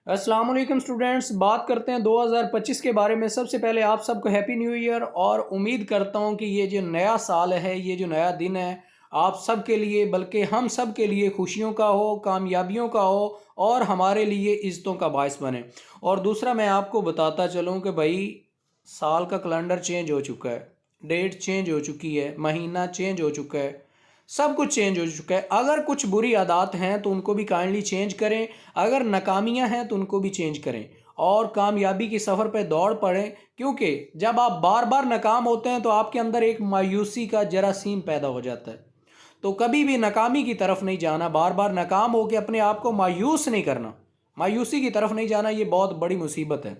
अस्सलाम वालेकुम स्टूडेंट्स, बात करते हैं 2025 के बारे में। सबसे पहले आप सबको हैप्पी न्यू ईयर, और उम्मीद करता हूं कि ये जो नया साल है, ये जो नया दिन है, आप सब के लिए बल्कि हम सब के लिए खुशियों का हो, कामयाबियों का हो, और हमारे लिए इज़्ज़तों का बायस बने। और दूसरा मैं आपको बताता चलूं कि भाई साल का कैलेंडर चेंज हो चुका है, डेट चेंज हो चुकी है, महीना चेंज हो चुका है, सब कुछ चेंज हो चुका है। अगर कुछ बुरी आदत हैं तो उनको भी काइंडली चेंज करें, अगर नाकामियां हैं तो उनको भी चेंज करें, और कामयाबी की सफ़र पर दौड़ पड़ें। क्योंकि जब आप बार बार नाकाम होते हैं तो आपके अंदर एक मायूसी का जरासीम पैदा हो जाता है। तो कभी भी नाकामी की तरफ नहीं जाना, बार बार नाकाम होकर अपने आप को मायूस नहीं करना, मायूसी की तरफ नहीं जाना, ये बहुत बड़ी मुसीबत है।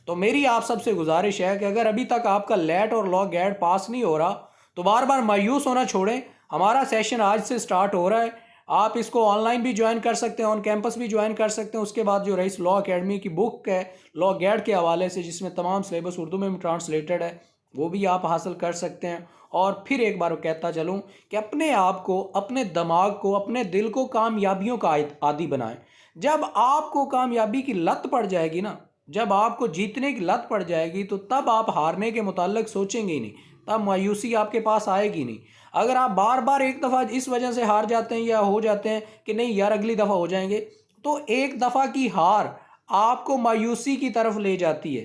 तो मेरी आप सबसे गुजारिश है कि अगर अभी तक आपका लेट और लॉ गैड पास नहीं हो रहा तो बार बार मायूस होना छोड़ें। हमारा सेशन आज से स्टार्ट हो रहा है, आप इसको ऑनलाइन भी ज्वाइन कर सकते हैं, ऑन कैंपस भी ज्वाइन कर सकते हैं। उसके बाद जो रईस लॉ एकेडमी की बुक है लॉ गैड के हवाले से, जिसमें तमाम सिलेबस उर्दू में भी ट्रांसलेटेड है, वो भी आप हासिल कर सकते हैं। और फिर एक बार कहता चलूँ कि अपने आप को, अपने दिमाग को, अपने दिल को कामयाबियों का आदी बनाएं। जब आपको कामयाबी की लत पड़ जाएगी ना, जब आपको जीतने की लत पड़ जाएगी, तो तब आप हारने के मुताल्लिक सोचेंगे ही नहीं, तब मायूसी आपके पास आएगी नहीं। अगर आप बार बार एक दफ़ा इस वजह से हार जाते हैं या हो जाते हैं कि नहीं यार अगली दफ़ा हो जाएंगे, तो एक दफ़ा की हार आपको मायूसी की तरफ ले जाती है।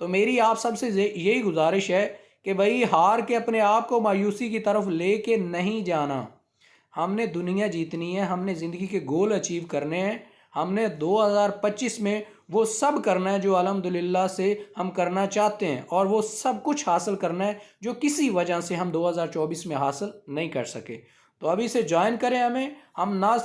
तो मेरी आप सबसे यही गुजारिश है कि भाई हार के अपने आप को मायूसी की तरफ ले के नहीं जाना। हमने दुनिया जीतनी है, हमने ज़िंदगी के गोल अचीव करने हैं, हमने 2025 में वो सब करना है जो अल्हम्दुलिल्लाह से हम करना चाहते हैं, और वो सब कुछ हासिल करना है जो किसी वजह से हम 2024 में हासिल नहीं कर सके। तो अभी से ज्वाइन करें हमें, हम ना